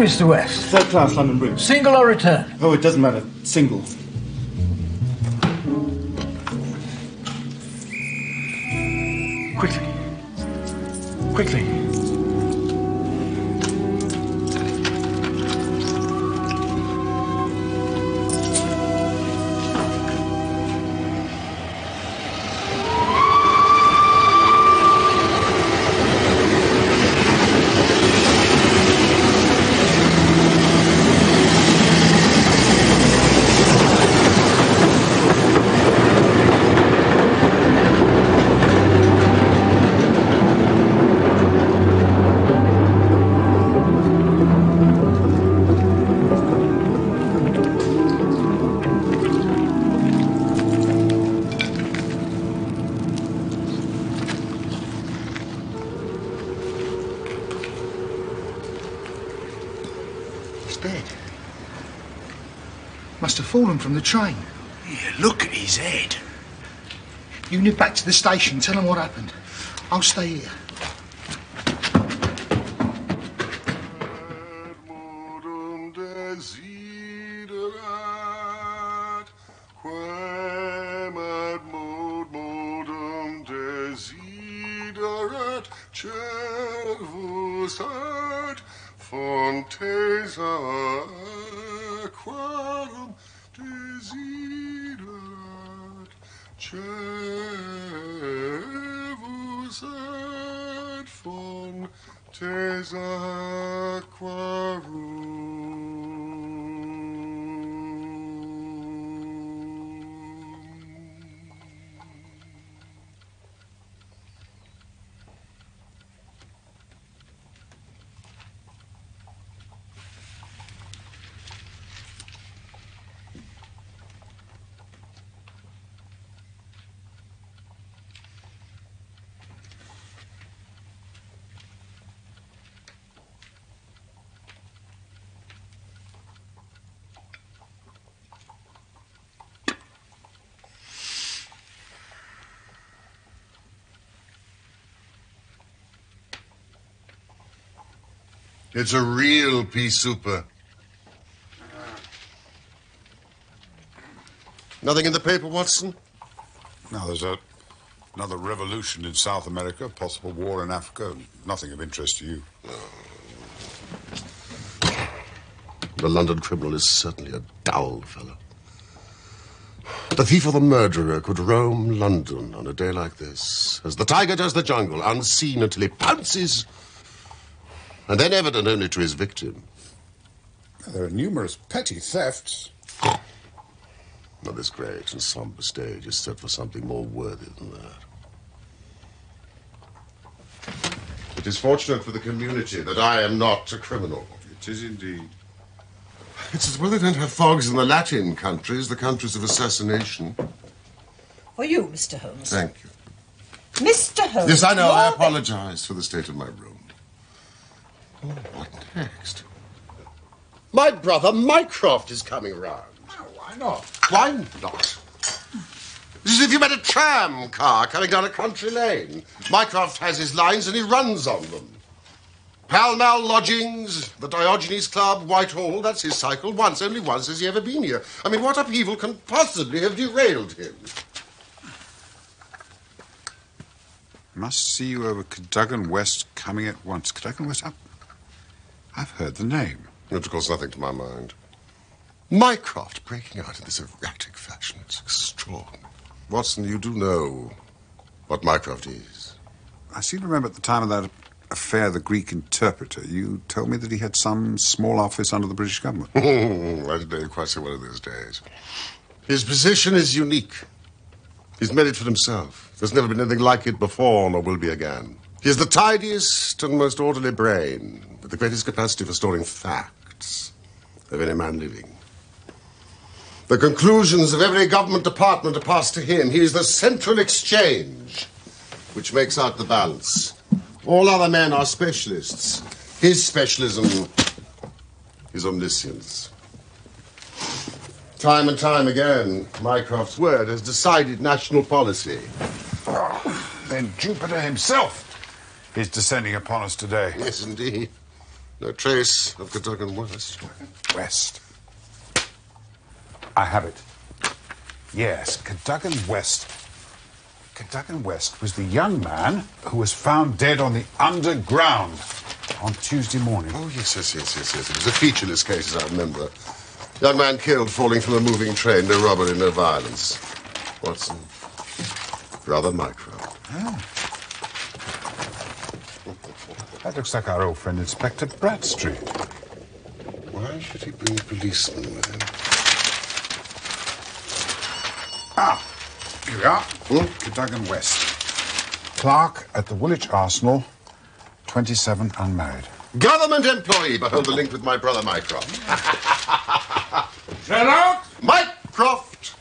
Mr. West? Third class, London Bridge. Single or return? Oh, it doesn't matter. Single. Quickly. Quickly. Must have fallen from the train. Yeah, look at his head. You nip back to the station, tell them what happened. I'll stay here. It's a real pea souper. Nothing in the paper, Watson? No, there's another revolution in South America, possible war in Africa. Nothing of interest to you. The London criminal is certainly a dull fellow. The thief or the murderer could roam London on a day like this, as the tiger does the jungle, unseen until he pounces, and then evident only to his victim. There are numerous petty thefts. Now, this great and somber stage is set for something more worthy than that. It is fortunate for the community that I am not a criminal. It is indeed. It's as well they don't have fogs in the Latin countries, the countries of assassination. For you, Mr. Holmes. Thank you. Mr. Holmes. Yes, I know. I apologize for the state of my room. Oh, what next? My brother Mycroft is coming round. Oh, why not? Why not? It's as if you met a tram car coming down a country lane. Mycroft has his lines and he runs on them. Pall Mall Lodgings, the Diogenes Club, Whitehall, that's his cycle. Once, only once has he ever been here. I mean, what upheaval can possibly have derailed him? Must see you over Cadogan West coming at once. Cadogan West? I've heard the name. It calls nothing to my mind. Mycroft breaking out in this erratic fashion. It's extraordinary. Watson, you do know what Mycroft is. I seem to remember at the time of that affair, the Greek interpreter, you told me that he had some small office under the British government. I didn't know you quite so well in those days. His position is unique. He's made it for himself. There's never been anything like it before, nor will be again. He has the tidiest and most orderly brain, with the greatest capacity for storing facts of any man living. The conclusions of every government department are passed to him. He is the central exchange, which makes out the balance. All other men are specialists. His specialism is omniscience. Time and time again, Mycroft's word has decided national policy. Then Jupiter himself is descending upon us today. Yes, indeed. No trace of Cadogan West. West. I have it. Yes, Cadogan West. Cadogan West was the young man who was found dead on the underground on Tuesday morning. Oh, yes. It was a featureless case, as I remember. Young man killed falling from a moving train. No robbery, no violence. Watson. Rather micro. Oh. That looks like our old friend Inspector Bradstreet. Why should he bring a policeman with him? Ah, here we are. Cadogan West. Clerk at the Woolwich Arsenal, 27, unmarried. Government employee. Behold the link with my brother Mycroft. Sherlock? Mycroft!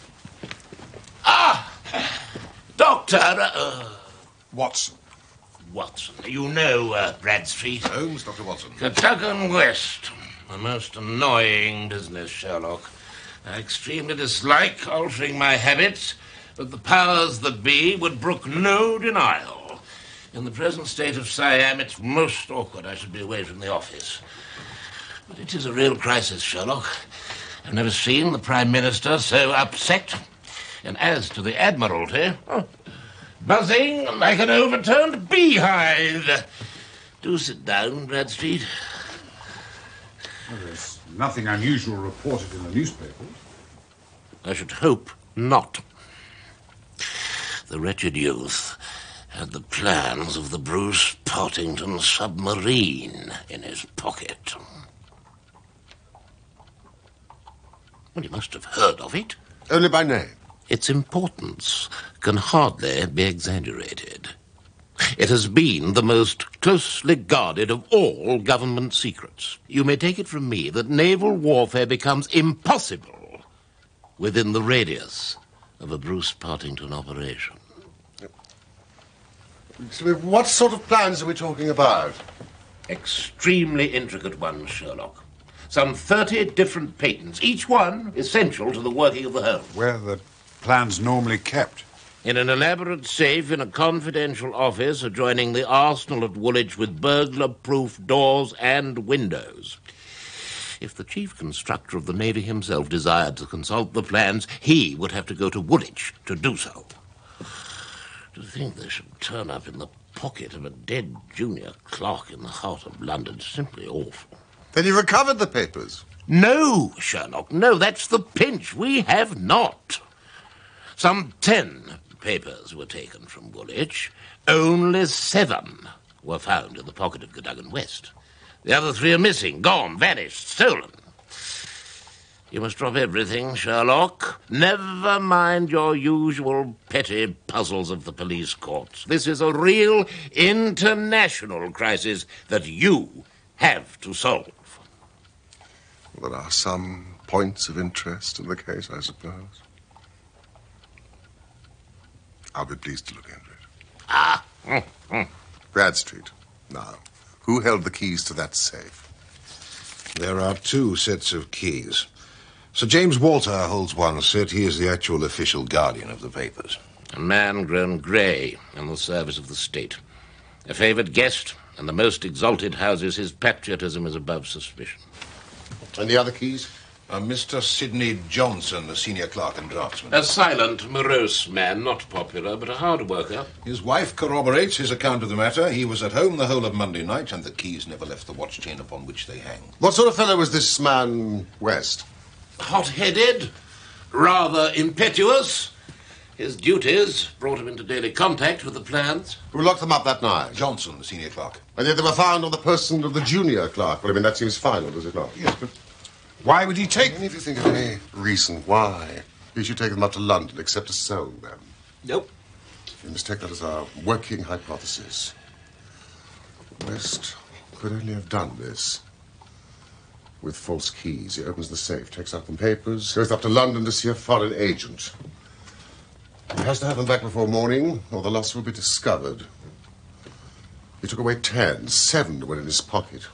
Doctor, Watson. Watson. You know Bradstreet. Holmes, Dr. Watson. Cadogan West. A most annoying business, Sherlock. I extremely dislike altering my habits, but the powers that be would brook no denial. In the present state of Siam, it's most awkward I should be away from the office. But it is a real crisis, Sherlock. I've never seen the Prime Minister so upset. And as to the Admiralty, buzzing like an overturned beehive. Do sit down, Bradstreet. Well, there's nothing unusual reported in the newspapers. I should hope not. The wretched youth had the plans of the Bruce Partington submarine in his pocket. Well, you must have heard of it. Only by name. Its importance can hardly be exaggerated. It has been the most closely guarded of all government secrets. You may take it from me that naval warfare becomes impossible within the radius of a Bruce Partington operation. So what sort of plans are we talking about? Extremely intricate ones, Sherlock. Some 30 different patents, each one essential to the working of the whole. Where the plans normally kept? In an elaborate safe in a confidential office adjoining the arsenal at Woolwich with burglar-proof doors and windows. If the chief constructor of the Navy himself desired to consult the plans, he would have to go to Woolwich to do so. To think they should turn up in the pocket of a dead junior clerk in the heart of London is simply awful. Then you recovered the papers? No, Sherlock, no, that's the pinch. We have not. Some 10 papers were taken from Woolwich. Only 7 were found in the pocket of Cadogan West. The other 3 are missing, gone, vanished, stolen. You must drop everything, Sherlock. Never mind your usual petty puzzles of the police courts. This is a real international crisis that you have to solve. Well, there are some points of interest in the case, I suppose. I'll be pleased to look into it. Bradstreet. Now, who held the keys to that safe? There are 2 sets of keys. Sir James Walter holds one set. He is the actual official guardian of the papers. A man grown grey in the service of the state. A favoured guest in the most exalted houses, his patriotism is above suspicion. And the other keys? Mr. Sidney Johnson, the senior clerk and draftsman. A silent, morose man, not popular, but a hard worker. His wife corroborates his account of the matter. He was at home the whole of Monday night, and the keys never left the watch chain upon which they hang. What sort of fellow was this man, West? Hot-headed, rather impetuous. His duties brought him into daily contact with the plans. Who locked them up that night? Johnson, the senior clerk. And yet they were found on the person of the junior clerk. Well, I mean, that seems final, does it not? Yes, but why would he take... If you think of any reason why he should take them up to London except to sell them. Nope. You must take that as our working hypothesis. West could only have done this with false keys. He opens the safe, takes out the papers, goes up to London to see a foreign agent. He has to have them back before morning, or the loss will be discovered. He took away 10. 7 were in his pocket.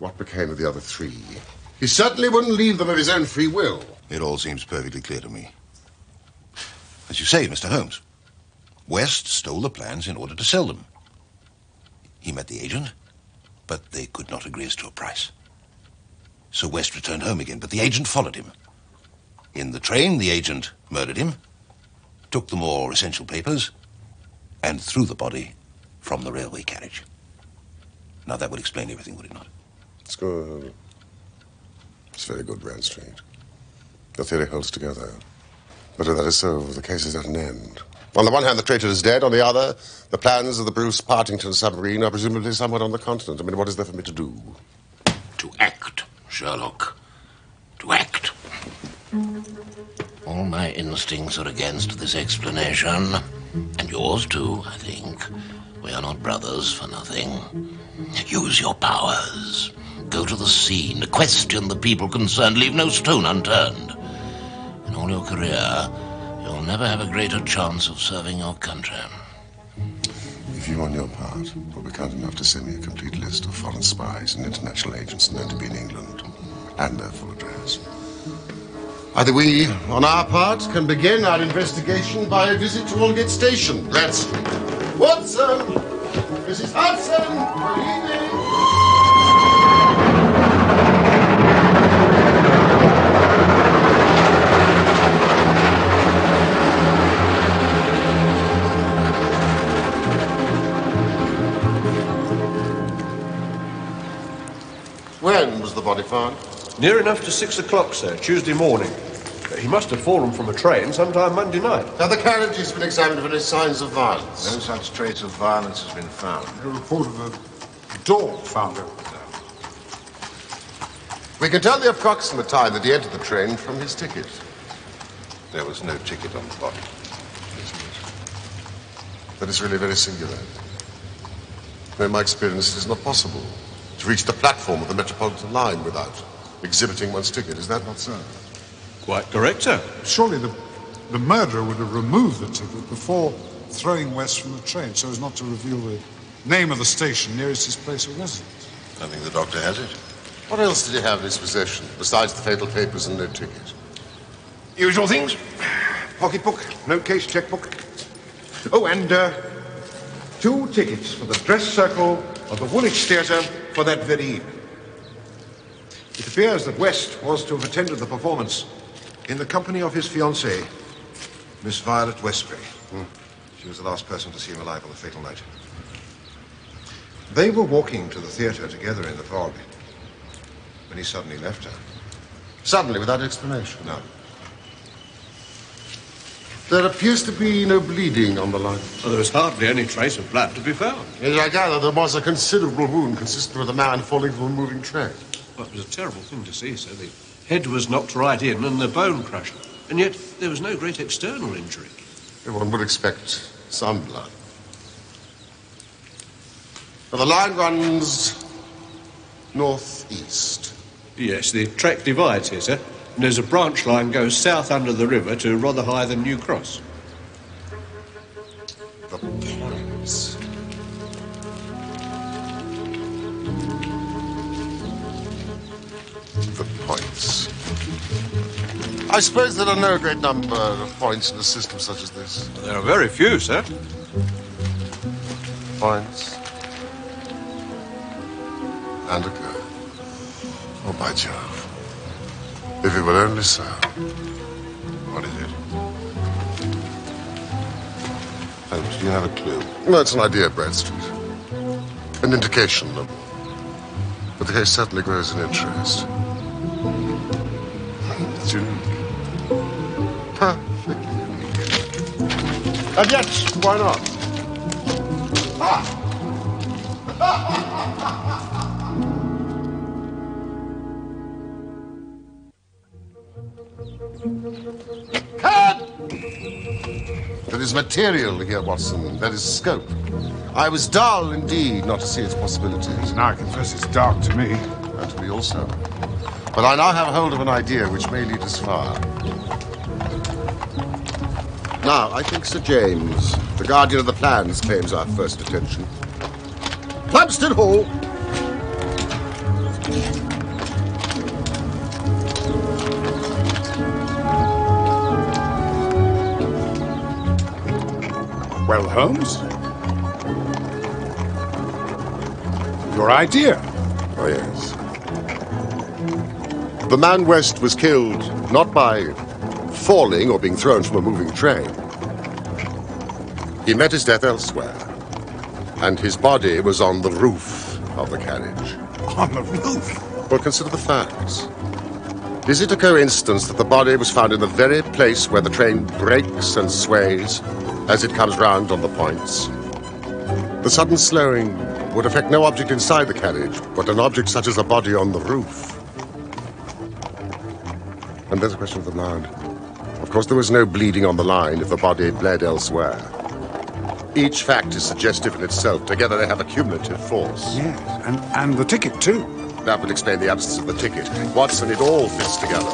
What became of the other 3? He certainly wouldn't leave them of his own free will. It all seems perfectly clear to me. As you say, Mr. Holmes, West stole the plans in order to sell them. He met the agent, but they could not agree as to a price. So West returned home again, but the agent followed him. In the train, the agent murdered him, took the more essential papers, and threw the body from the railway carriage. Now, that would explain everything, would it not? It's good. It's very good, Bradstreet. Your theory holds together. But if that is so, the case is at an end. On the one hand, the traitor is dead. On the other, the plans of the Bruce Partington submarine are presumably somewhere on the continent. I mean, what is there for me to do? To act, Sherlock. To act. All my instincts are against this explanation. And yours, too, I think. We are not brothers for nothing. Use your powers. Go to the scene. Question the people concerned. Leave no stone unturned. In all your career, you'll never have a greater chance of serving your country. If you, on your part, will be kind enough to send me a complete list of foreign spies and international agents known to be in England, and their full address. Either we, on our part, can begin our investigation by a visit to Aldgate Station. Let's... Watson! Mrs. Hudson! Good evening! When was the body found? Near enough to 6 o'clock, sir, Tuesday morning. He must have fallen from a train sometime Monday night. Now, the carriage has been examined for any signs of violence. No such trace of violence has been found. A report of a door found open. We can tell the approximate time that he entered the train from his ticket. There was no ticket on the body. That is really very singular. In my experience, it is not possible to reach the platform of the Metropolitan line without exhibiting one's ticket. Is that not so? Quite correct, sir. Surely the murderer would have removed the ticket before throwing West from the train so as not to reveal the name of the station nearest his place of residence. I think the doctor has it. What else did he have in his possession, besides the fatal papers and no ticket? Usual things. Pocketbook, note case, checkbook. Oh, and 2 tickets for the dress circle of the Woolwich Theatre for that very evening. It appears that West was to have attended the performance in the company of his fiancée, Miss Violet Westbury. She was the last person to see him alive on the fatal night. They were walking to the theatre together in the fog when he suddenly left her. Suddenly, without explanation? No. There appears to be no bleeding on the line. Well, there was hardly any trace of blood to be found. Yes, I gather there was a considerable wound consistent with a man falling from a moving train. Well, it was a terrible thing to see, sir. The head was knocked right in and the bone crushed. And yet there was no great external injury. One would expect some blood. Now, the line runs northeast. Yes, the track divides here, sir. And there's a branch line goes south under the river to rather higher than New Cross. The points. The points. I suppose there are no great number of points in a system such as this. There are very few, sir. Points. And a curve. Oh, by Jove. If it were only so. What is it? Holmes, do you have a clue? No, it's an idea, Bradstreet. An indication. But the case certainly grows in interest. It's unique. Perfectly unique. And yet, why not? There is material here, Watson. There is scope. I was dull, indeed, not to see its possibilities. Now I confess it's dark to me. And to me also. But I now have hold of an idea which may lead us far. Now, I think Sir James, the guardian of the plans, claims our first attention. Plumstead Hall! Well, Holmes? your idea. Oh, yes. The man West was killed not by falling or being thrown from a moving train. He met his death elsewhere, and his body was on the roof of the carriage. On the roof? Well, consider the facts. Is it a coincidence that the body was found in the very place where the train breaks and sways as it comes round on the points? The sudden slowing would affect no object inside the carriage, but an object such as a body on the roof. And there's a question of the blood. Of course, there was no bleeding on the line if the body bled elsewhere. Each fact is suggestive in itself. Together they have a cumulative force. Yes, and the ticket, too. That would explain the absence of the ticket. Watson, it all fits together.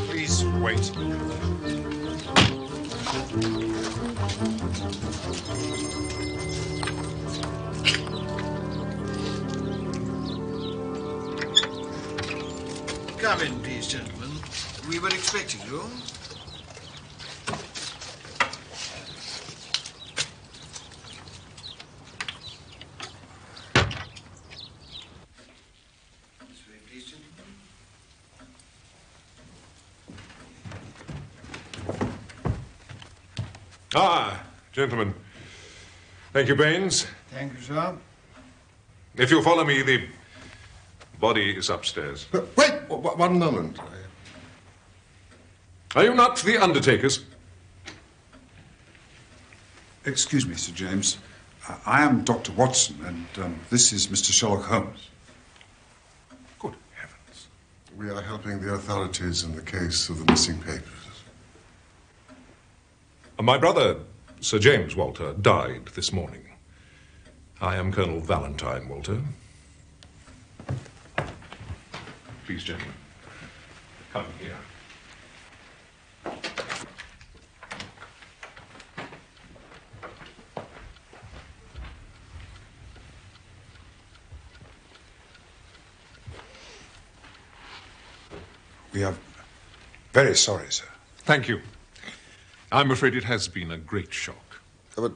Please wait. Come in, please, gentlemen. We were expecting you. Ah, gentlemen. Thank you, Baines. Thank you, sir. If you'll follow me, the body is upstairs. Wait, one moment. Are you not the undertakers? Excuse me, Sir James. I am Dr. Watson, and this is Mr. Sherlock Holmes. Good heavens. We are helping the authorities in the case of the missing papers. My brother, Sir James Walter, died this morning. I am Colonel Valentine Walter. Please, gentlemen, come here. We are very sorry, sir. Thank you. I'm afraid it has been a great shock. But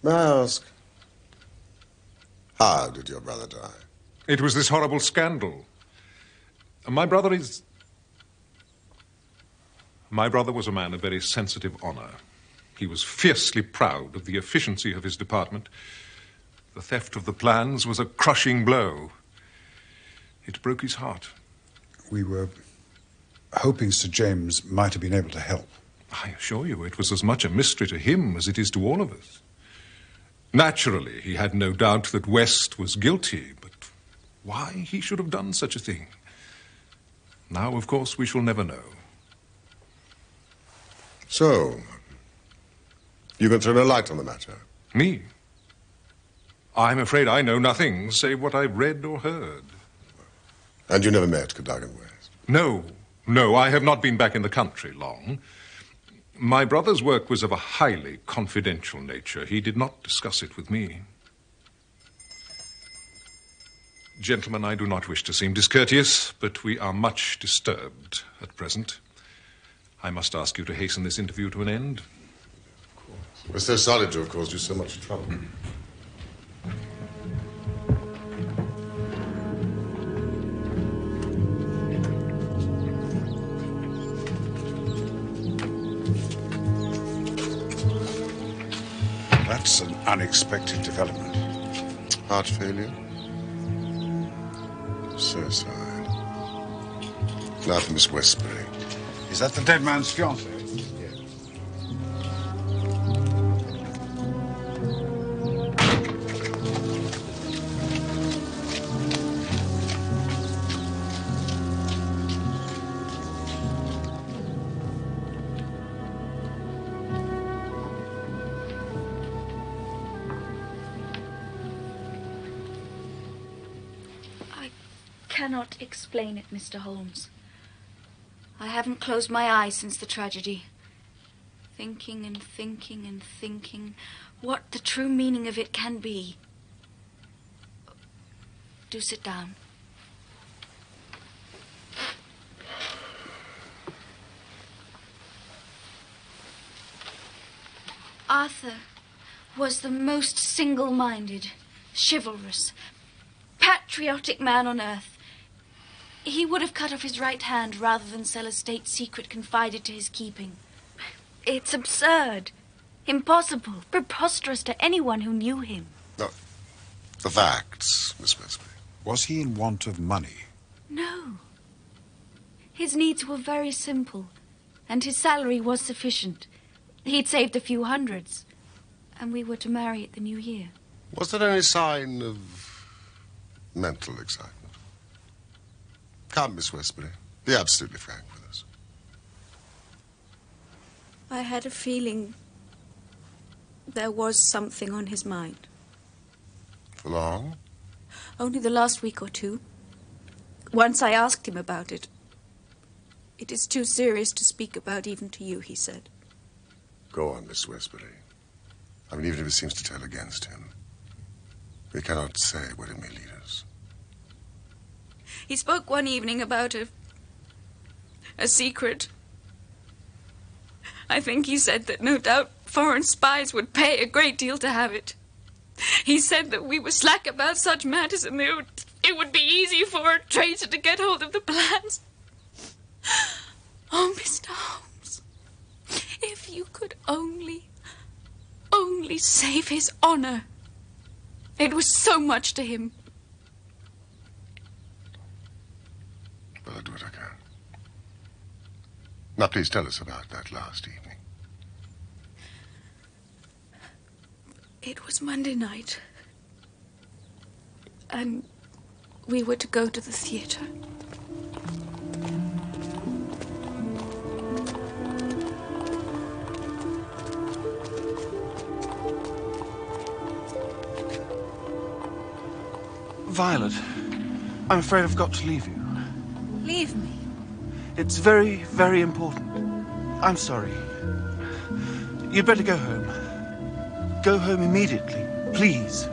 may I ask, how did your brother die? It was this horrible scandal. My brother was a man of very sensitive honor. He was fiercely proud of the efficiency of his department. The theft of the plans was a crushing blow. It broke his heart. We were hoping Sir James might have been able to help. I assure you, it was as much a mystery to him as it is to all of us. Naturally, he had no doubt that West was guilty, but why he should have done such a thing? Now, of course, we shall never know. So, you can throw no light on the matter? Me? I'm afraid I know nothing save what I've read or heard. And you never met Cadogan West? No, I have not been back in the country long. My brother's work was of a highly confidential nature. He did not discuss it with me. Gentlemen, I do not wish to seem discourteous, but we are much disturbed at present. I must ask you to hasten this interview to an end. Of course. We're so sorry to have caused you so much trouble. That's an unexpected development. Heart failure? Suicide. Now for Miss Westbury. Is that the dead man's fiancée? Yes. I cannot explain it, Mr. Holmes. I haven't closed my eyes since the tragedy. Thinking and thinking and thinking what the true meaning of it can be. Do sit down. Arthur was the most single-minded, chivalrous, patriotic man on earth. He would have cut off his right hand rather than sell a state secret confided to his keeping. It's absurd, impossible, preposterous to anyone who knew him. No. The facts, Miss Westbury. Was he in want of money? No. His needs were very simple, and his salary was sufficient. He'd saved a few hundreds, and we were to marry at the new year. Was there any sign of mental excitement? Come, Miss Westbury. Be absolutely frank with us. I had a feeling there was something on his mind. For long? Only the last week or two. Once I asked him about it. It is too serious to speak about even to you, he said. Go on, Miss Westbury. I mean, even if it seems to tell against him, we cannot say where it may lead us. He spoke one evening about a secret. I think he said that no doubt foreign spies would pay a great deal to have it. He said that we were slack about such matters and it would be easy for a traitor to get hold of the plans. Oh, Mr. Holmes, if you could only save his honor. It was so much to him. Well, I'll do what I can. Now, please tell us about that last evening. It was Monday night. And we were to go to the theatre. Violet, I'm afraid I've got to leave you. Leave me? It's very, very important. I'm sorry. You'd better go home. Go home immediately, please.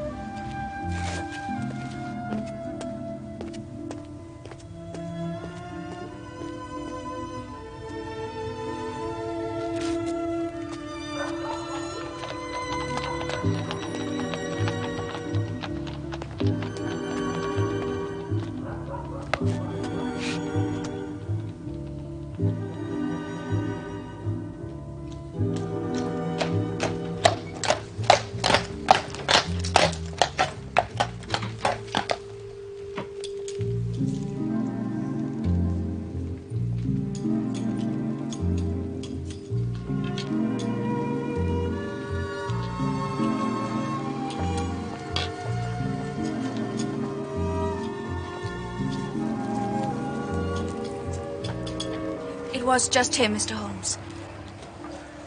It was just him, Mr. Holmes.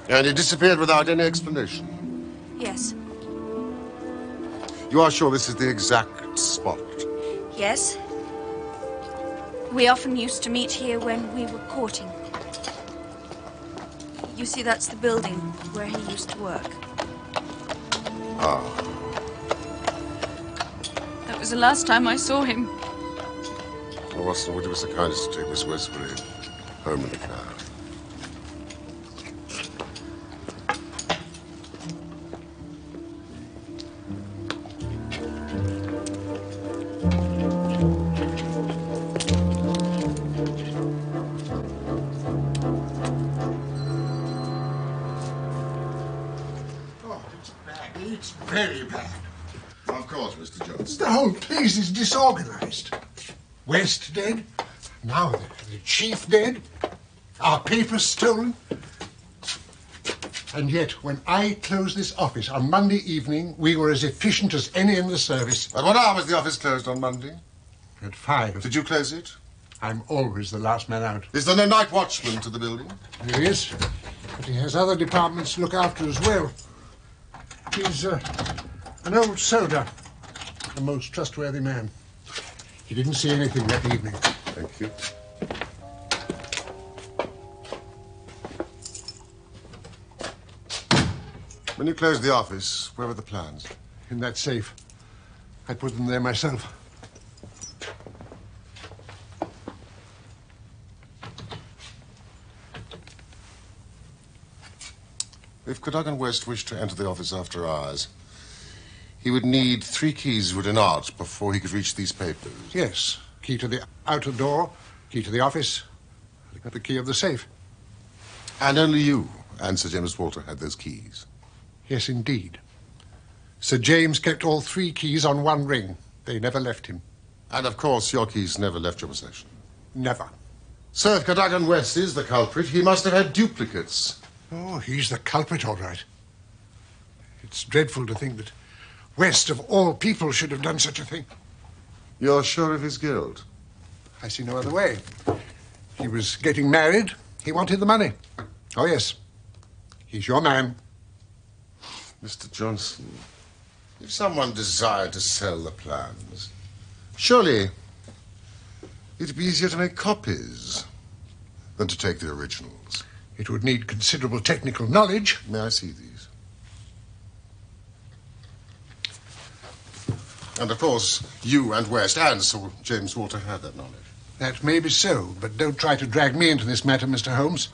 And he disappeared without any explanation? Yes. You are sure this is the exact spot? Yes. We often used to meet here when we were courting. You see, that's the building where he used to work. Ah. That was the last time I saw him. Well, Watson, would you be so kind as to take Miss Westbury home in the car? It's very bad. Of course, Mr. Jones. The whole place is disorganized. West dead. Now the chief dead. Our papers stolen. And yet, when I closed this office on Monday evening, we were as efficient as any in the service. At what hour was the office closed on Monday? At 5. Did you close it? I'm always the last man out. Is there no night watchman to the building? There is, but he has other departments to look after as well. He's an old soldier, a most trustworthy man. He didn't see anything that evening. Thank you. When you closed the office, where were the plans? In that safe. I put them there myself. If Cadogan West wished to enter the office after hours, he would need 3 keys within art before he could reach these papers. Yes. Key to the outer door, key to the office, the key of the safe. And only you and Sir James Walter had those keys? Yes, indeed. Sir James kept all 3 keys on one ring. They never left him. And, of course, your keys never left your possession? Never. So if Cadogan West is the culprit, he must have had duplicates. Oh, he's the culprit, all right. It's dreadful to think that West, of all people, should have done such a thing. You're sure of his guilt? I see no other way. He was getting married. He wanted the money. Oh, yes. He's your man. Mr. Johnson, if someone desired to sell the plans, surely it'd be easier to make copies than to take the originals. It would need considerable technical knowledge. May I see these? And, of course, you and West and Sir James Walter had that knowledge. That may be so, but don't try to drag me into this matter, Mr. Holmes.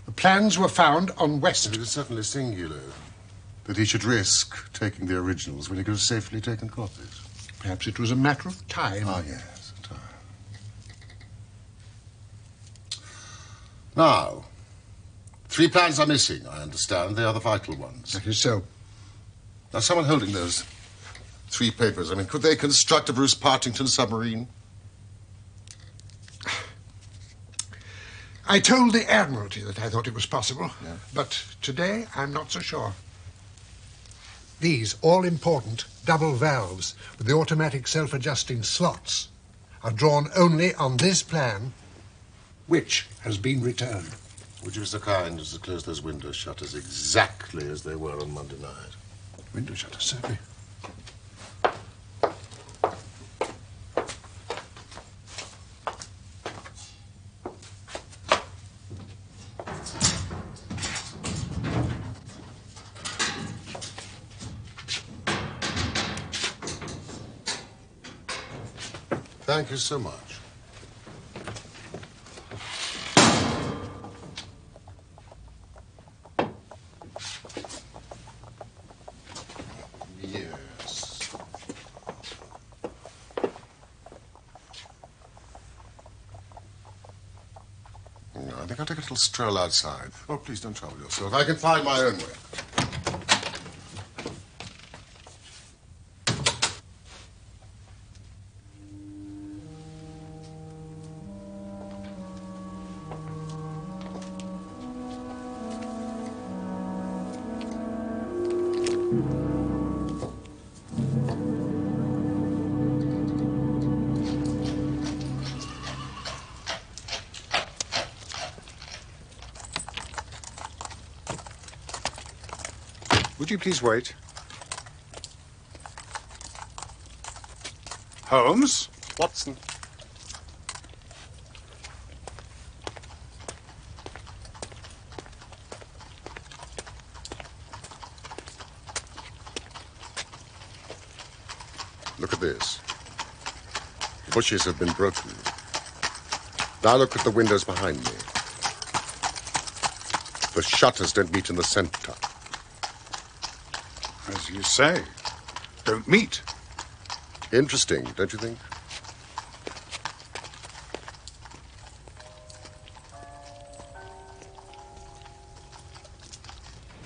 The plans were found on West. It is certainly singular that he should risk taking the originals when he could have safely taken copies. Perhaps it was a matter of time. Ah, yes, time. Now, 3 plans are missing, I understand. They are the vital ones. That is so. Now, someone holding those 3 papers, I mean, could they construct a Bruce Partington submarine? I told the Admiralty that I thought it was possible, yeah. But today I'm not so sure. These all-important double valves with the automatic self-adjusting slots are drawn only on this plan, which has been returned. Would you be so kind as to close those window shutters exactly as they were on Monday night? Window shutters, certainly. Thank you so much. Yes. No, I think I'll take a little stroll outside. Oh, please don't trouble yourself. I can find my own way. Would you please wait? Holmes? Watson. Look at this. Bushes have been broken. Now look at the windows behind me. The shutters don't meet in the center. As you say, don't meet. Interesting, don't you think?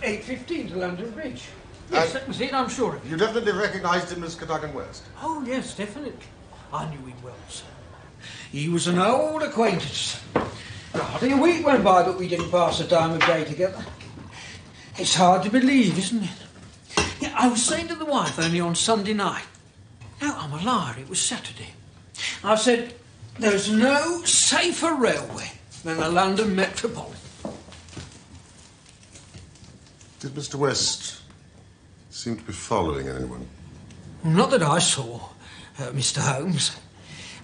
$8.15 to London Bridge. Yes, that was it, I'm sure of it. You definitely recognized him as Cadogan West? Oh, yes, definitely. I knew him well, sir. He was an old acquaintance. Hardly a week went by that we didn't pass a time of day together. It's hard to believe, isn't it? Yeah, I was saying to the wife only on Sunday night. No, I'm a liar, it was Saturday. I said, there's no safer railway than the London Metropolitan. Did Mr. West seem to be following anyone? Not that I saw, Mr. Holmes.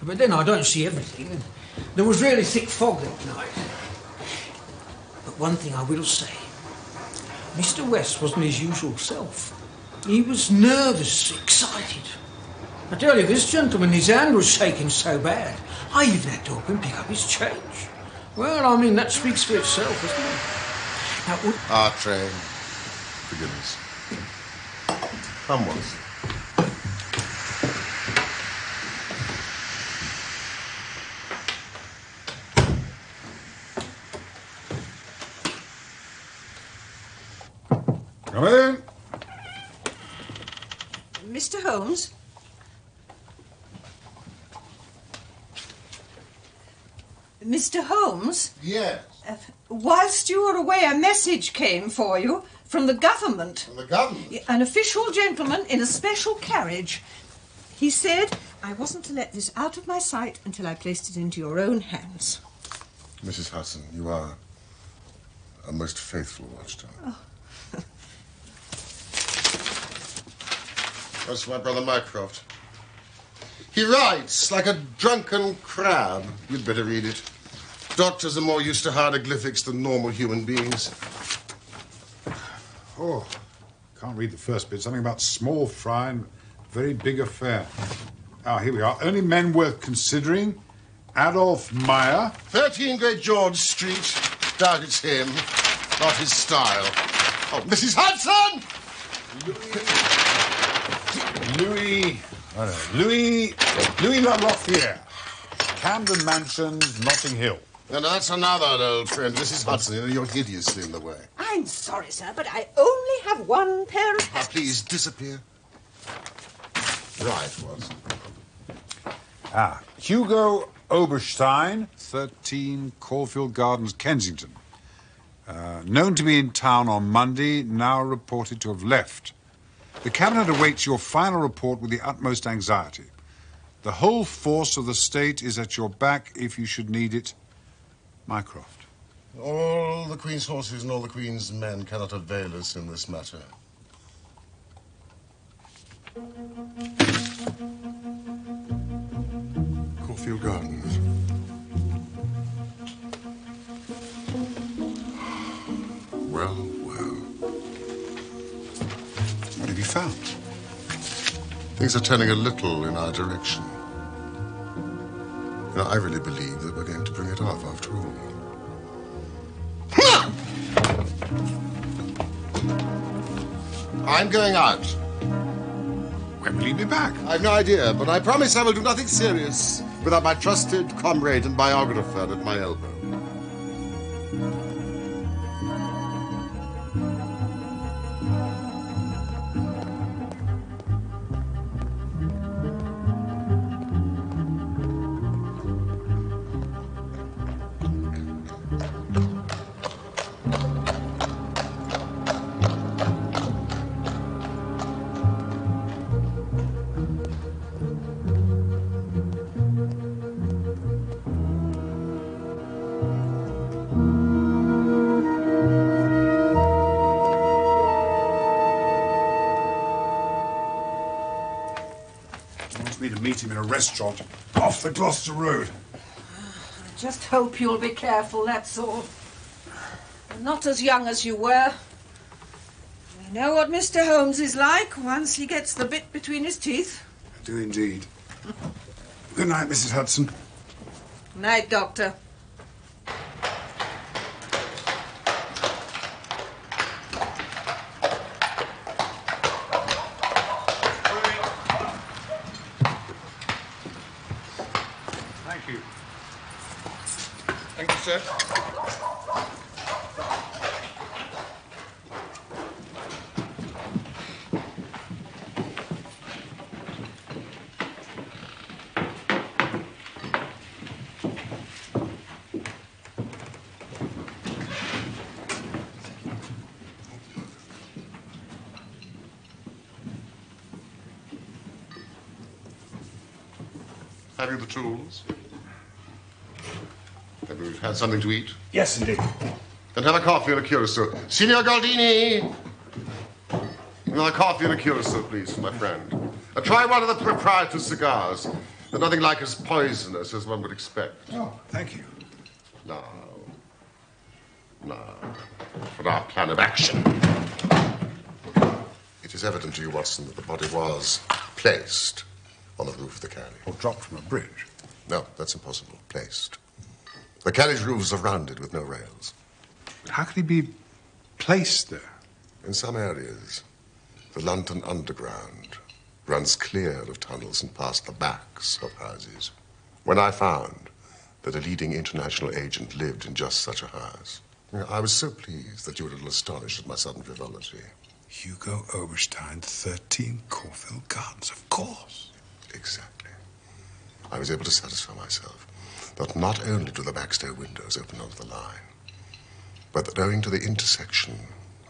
But then I don't see everything. There was really thick fog that night. But one thing I will say. Mr. West wasn't his usual self. He was nervous, excited. I tell you, this gentleman, his hand was shaking so bad, I even had to help him pick up his change. Well, I mean, that speaks for itself, doesn't it? Now, Our train. Forgive us. Come, Watson. Come in. Mr. Holmes? Mr. Holmes? Yes. Whilst you were away, a message came for you from the government. From the government? An official gentleman in a special carriage. He said I wasn't to let this out of my sight until I placed it into your own hands. Mrs. Hudson, you are a most faithful watchdog. Oh. That's my brother Mycroft. He writes like a drunken crab. You'd better read it. Doctors are more used to hieroglyphics than normal human beings. Oh, can't read the first bit. Something about small fry and very big affair. Ah, here we are. Only men worth considering. Adolf Meyer. 13 Great George Street. Doubt it's him. Not his style. Oh, Mrs. Hudson! Louis La Rothiere. Camden Mansions, Notting Hill. And that's another old friend, Mrs. Hudson. You're hideously in the way. I'm sorry, sir, but I only have one pair of hats. Please disappear. Right, Watson. Ah, Hugo Oberstein, 13 Caulfield Gardens, Kensington. Known to be in town on Monday, now reported to have left. The Cabinet awaits your final report with the utmost anxiety. The whole force of the state is at your back if you should need it. Mycroft. All the Queen's horses and all the Queen's men cannot avail us in this matter. Caulfield Gardens. Well, well. What have you found? Things are turning a little in our direction. You know, I really believe that we're going to bring it off after all. I'm going out. When will you be back? I've no idea, but I promise I will do nothing serious without my trusted comrade and biographer at my elbow. Meet him in a restaurant off the Gloucester Road. I just hope you'll be careful, that's all. You're not as young as you were. We know what Mr. Holmes is like once he gets the bit between his teeth. I do indeed. Good night, Mrs. Hudson. Night, Doctor. Thank you, sir. Have you the tools? Maybe we've had something to eat? Yes, indeed. Then have a coffee and a curacao. Signor Galdini! Another coffee and a curacao, please, for my friend. Try one of the proprietor's cigars. They're nothing like as poisonous as one would expect. Oh, thank you. Now, for our plan of action. It is evident to you, Watson, that the body was placed on the roof of the carriage. Or dropped from a bridge. No, that's impossible. Placed. The carriage roofs are rounded with no rails. How could he be placed there? In some areas, the London Underground runs clear of tunnels and past the backs of houses. When I found that a leading international agent lived in just such a house, I was so pleased that you were a little astonished at my sudden frivolity. Hugo Oberstein, 13 Caulfield Gardens, of course. Exactly. I was able to satisfy myself that not only do the backstair windows open onto the line, but that owing to the intersection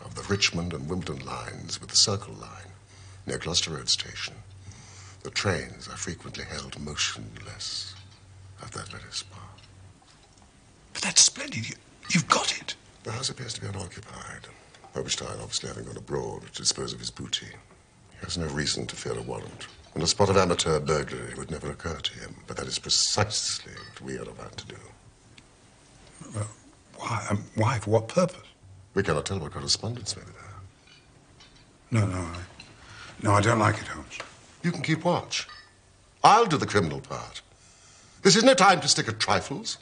of the Richmond and Wimbledon lines with the Circle line near Gloucester Road Station, the trains are frequently held motionless at that very spot. But that's splendid. You've got it. The house appears to be unoccupied. Oberstein obviously having gone abroad to dispose of his booty. He has no reason to fear a warrant. And a spot of amateur burglary would never occur to him. But that is precisely what we are about to do. Well, why? Why? For what purpose? We cannot tell what correspondence may be there. No, I don't like it, Holmes. You can keep watch. I'll do the criminal part. This is no time to stick at trifles.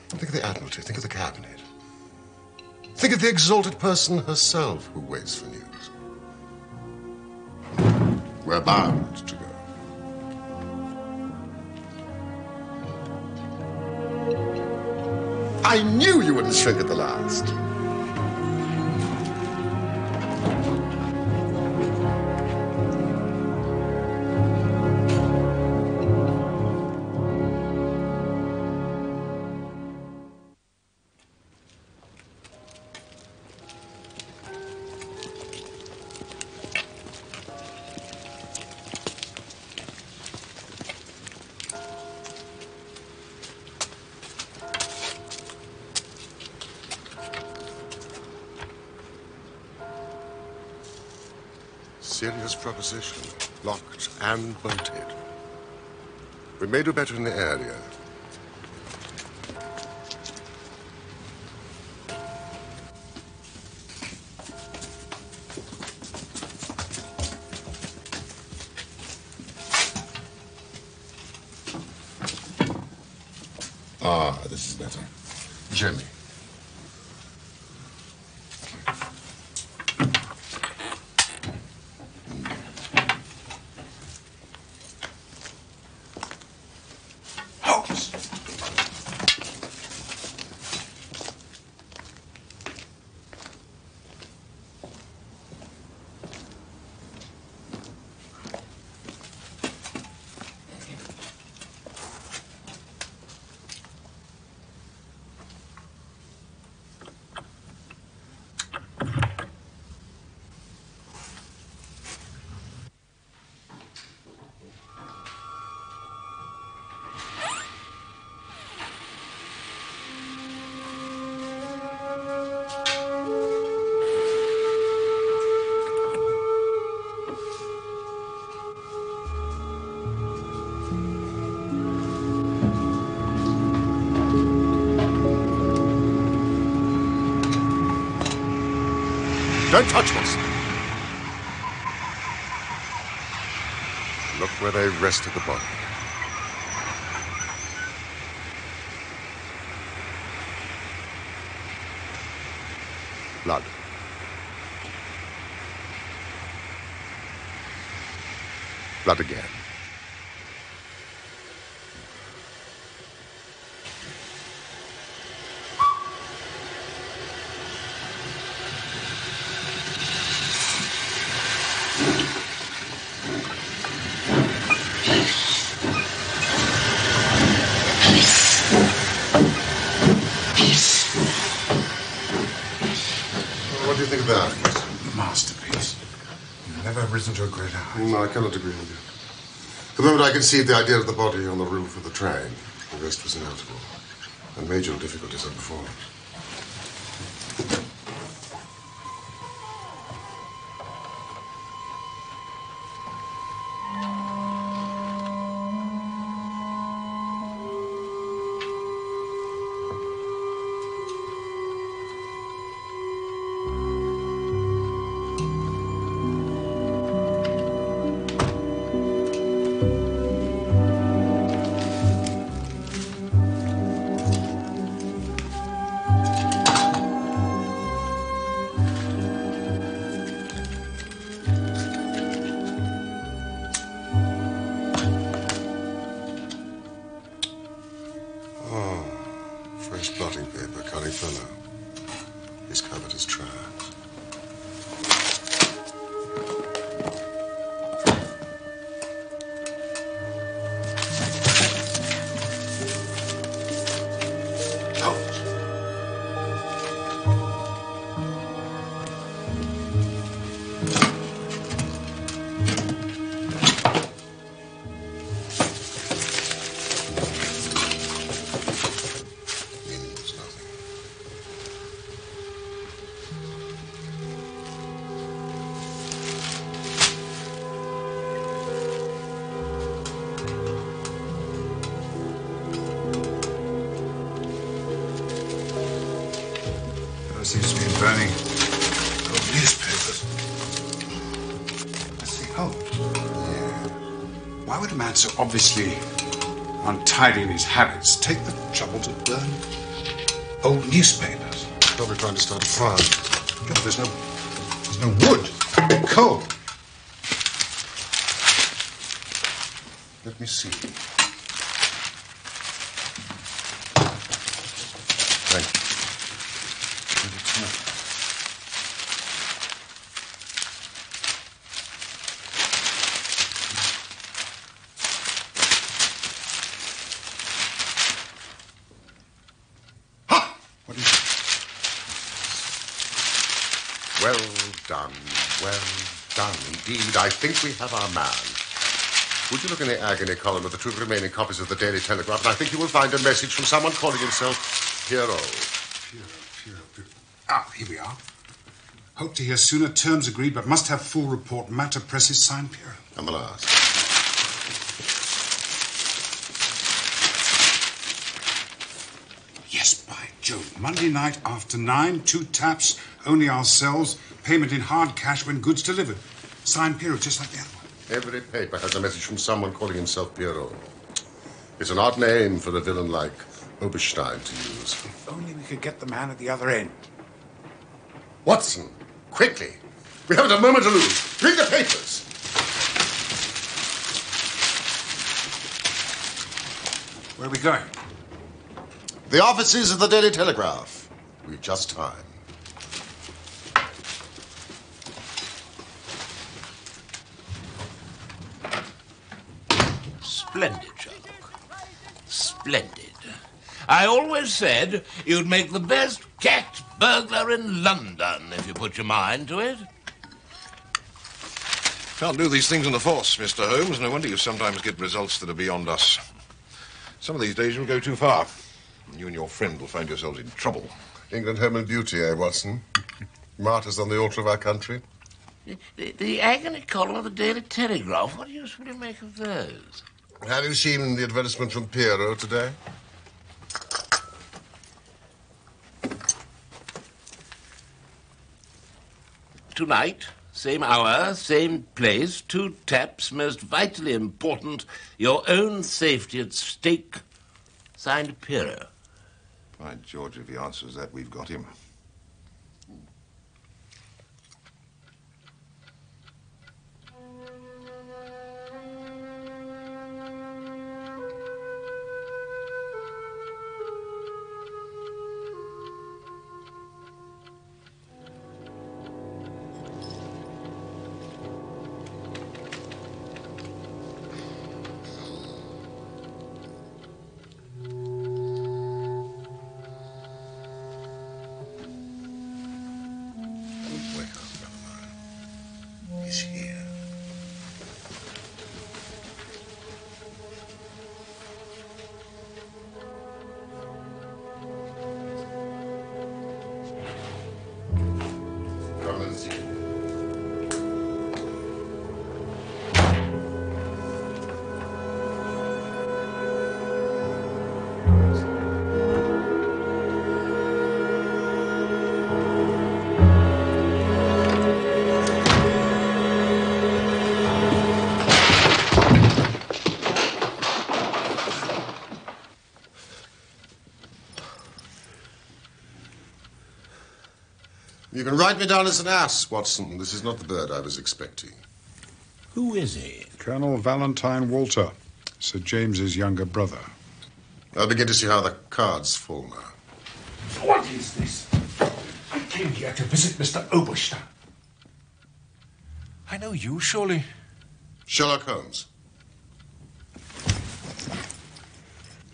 Think of the Admiralty. Think of the Cabinet. Think of the exalted person herself who waits for news. We're bound to go. I knew you wouldn't shrink at the last. Serious proposition, locked and bolted. We may do better in the area. Ah, this is better. Jimmy. Don't touch us. Look where they rested the body. Blood. Blood again. What do you think of that? Masterpiece. You've never risen to a greater height. No, I cannot agree with you. The moment I conceived the idea of the body on the roof of the train, the rest was inevitable. And major difficulties are before us. fellow. He's covered his tracks. Seems to be burning old newspapers. Let's see, Holmes. Yeah. Why would a man so obviously untidy in his habits take the trouble to burn old newspapers? Probably trying to start a fire. God, there's no wood. Coal. Let me see. Thank you. Well done, well done indeed. I think we have our man. Would you look in the agony column of the 2 remaining copies of the Daily Telegraph, and I think you will find a message from someone calling himself Pierrot. Pierrot. Ah, here we are. Hope to hear sooner. Terms agreed, but must have full report. Matter presses, signed Pierrot. And the last. Yes, by Jove. Monday night after 9, 2 taps, only ourselves, payment in hard cash when goods delivered. Signed Pierrot, just like the other one. Every paper has a message from someone calling himself Pierrot. It's an odd name for a villain like Oberstein to use. If only we could get the man at the other end. Watson, quickly. We haven't a moment to lose. Read the papers. Where are we going? The offices of the Daily Telegraph. We've just time. Splendid, Sherlock. Splendid. I always said you'd make the best cat burglar in London if you put your mind to it. Can't do these things on the force, Mr. Holmes. No wonder you sometimes get results that are beyond us. Some of these days you'll go too far. You and your friend will find yourselves in trouble. England, home and beauty, eh, Watson? Martyrs on the altar of our country. The agony column of the Daily Telegraph. What use will you make of those? Have you seen the advertisement from Pierrot today? Tonight, same hour, same place, 2 taps, most vitally important, your own safety at stake. Signed Pierrot. By George, if he answers that, we've got him. You can write me down as an ass, Watson. This is not the bird I was expecting. Who is he? Colonel Valentine Walter, Sir James's younger brother. I'll begin to see how the cards fall now. What is this? I came here to visit Mr. Oberstein. I know you, surely. Sherlock Holmes.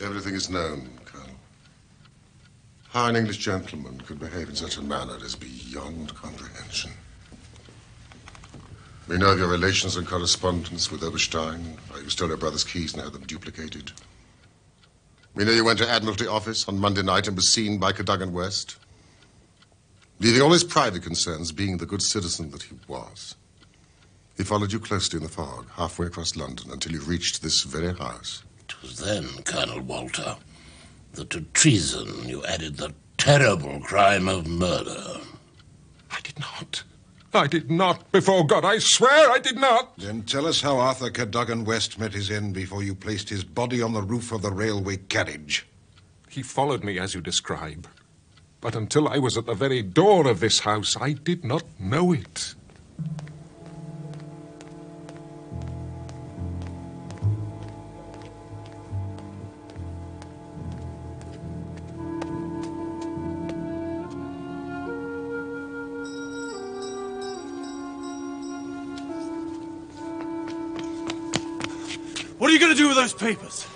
Everything is known, Colonel. How an English gentleman could behave in such a manner is beyond comprehension. We know of your relations and correspondence with Oberstein, how you stole your brother's keys and had them duplicated. We know you went to Admiralty office on Monday night and was seen by Cadogan West. Leaving all his private concerns, being the good citizen that he was, he followed you closely in the fog, halfway across London, until you reached this very house. It was then, Colonel Walter, that to treason you added the terrible crime of murder. I did not. I did not. Before God, I swear I did not. Then tell us how Arthur Cadogan West met his end before you placed his body on the roof of the railway carriage. He followed me as you describe. But until I was at the very door of this house, I did not know it. What are you going to do with those papers?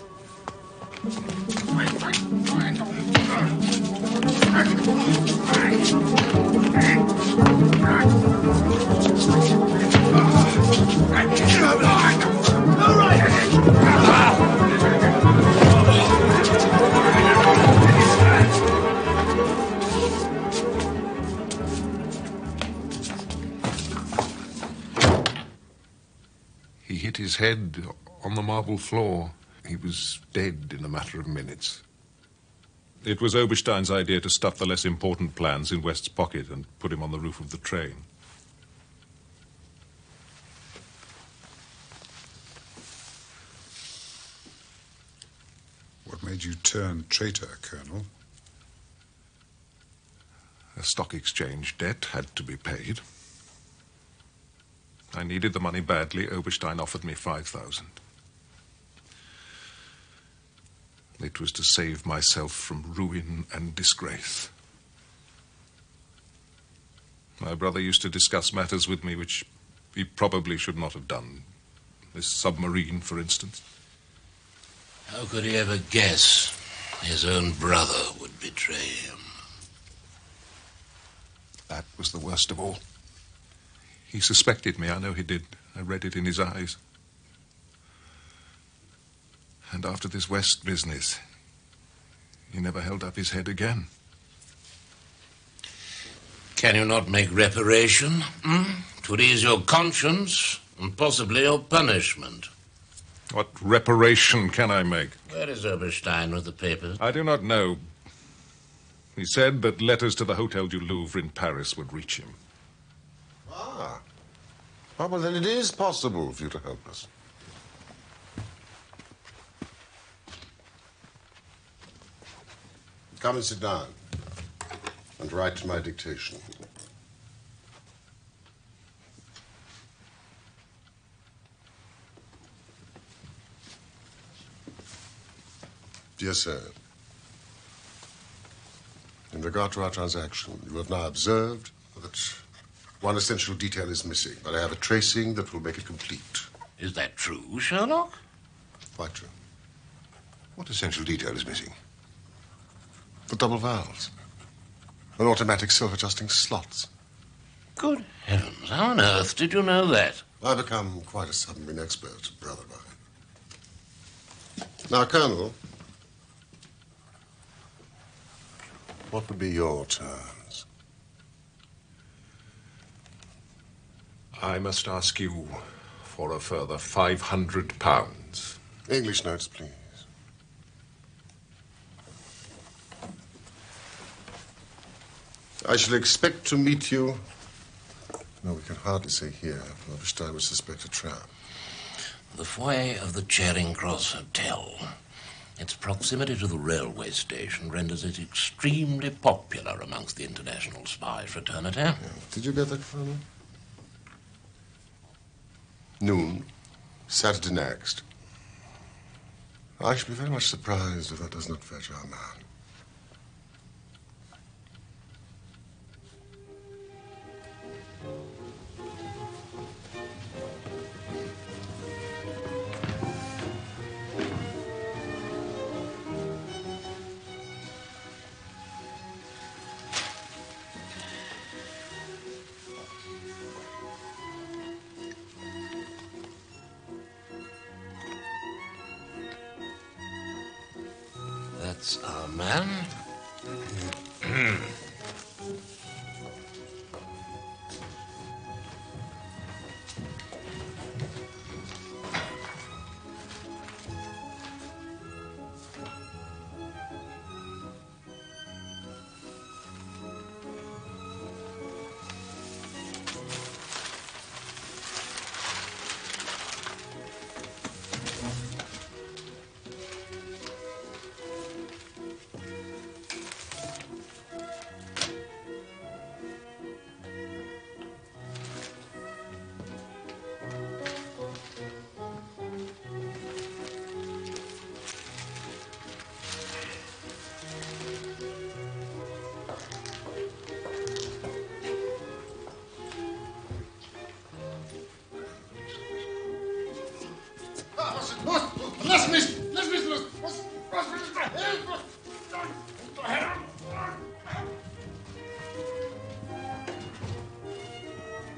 He hit his head on the marble floor. He was dead in a matter of minutes. It was Oberstein's idea to stuff the less important plans in West's pocket and put him on the roof of the train. What made you turn traitor, Colonel? A stock exchange debt had to be paid. I needed the money badly. Oberstein offered me 5,000. It was to save myself from ruin and disgrace. My brother used to discuss matters with me which he probably should not have done. This submarine, for instance. How could he ever guess his own brother would betray him? That was the worst of all. He suspected me, I know he did. I read it in his eyes. And after this West business, he never held up his head again. Can you not make reparation? To ease your conscience and possibly your punishment. What reparation can I make? Where is Oberstein with the papers? I do not know. He said that letters to the Hotel du Louvre in Paris would reach him. Ah. Oh, well, then it is possible for you to help us. Come and sit down and write to my dictation. Dear sir, in regard to our transaction, you have now observed that one essential detail is missing, but I have a tracing that will make it complete. Is that true, Sherlock? Quite true. What essential detail is missing? The double valves. And automatic self-adjusting slots. Good heavens, how on earth did you know that? I've become quite a submarine expert, brother mine. Now, Colonel, what would be your terms? I must ask you for a further £500. English notes, please. I shall expect to meet you. No, we can hardly say here, for Oberstein would suspect a trap. The foyer of the Charing Cross Hotel. Its proximity to the railway station renders it extremely popular amongst the international spy fraternity. Yeah. Did you get that, Colonel? Noon, Saturday next. I should be very much surprised if that does not fetch our man. That's our man.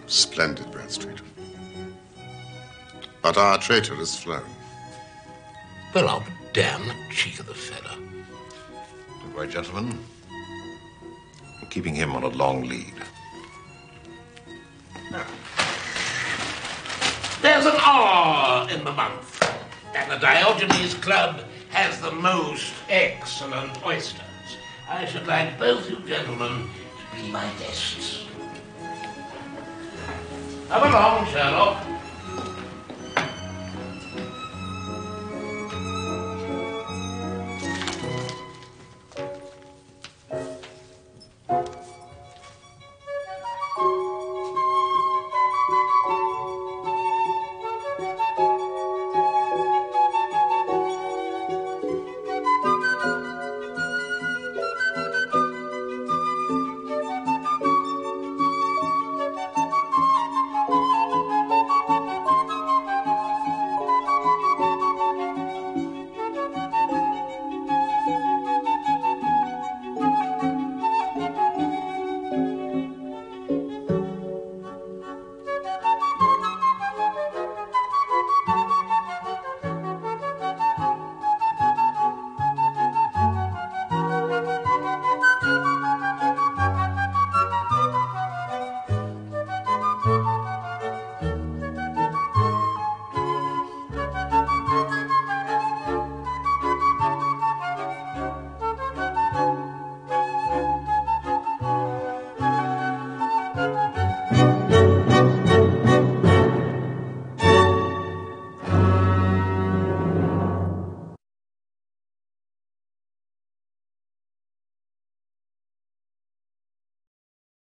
Splendid, Bradstreet. But our traitor has flown. Well, I'll be damned, the cheek of the fella. Don't worry, gentlemen. I'm keeping him on a long lead. There's an R in the month, and the Diogenes Club has the most excellent oysters. I should like both you gentlemen to be my guests. Come along, Sherlock.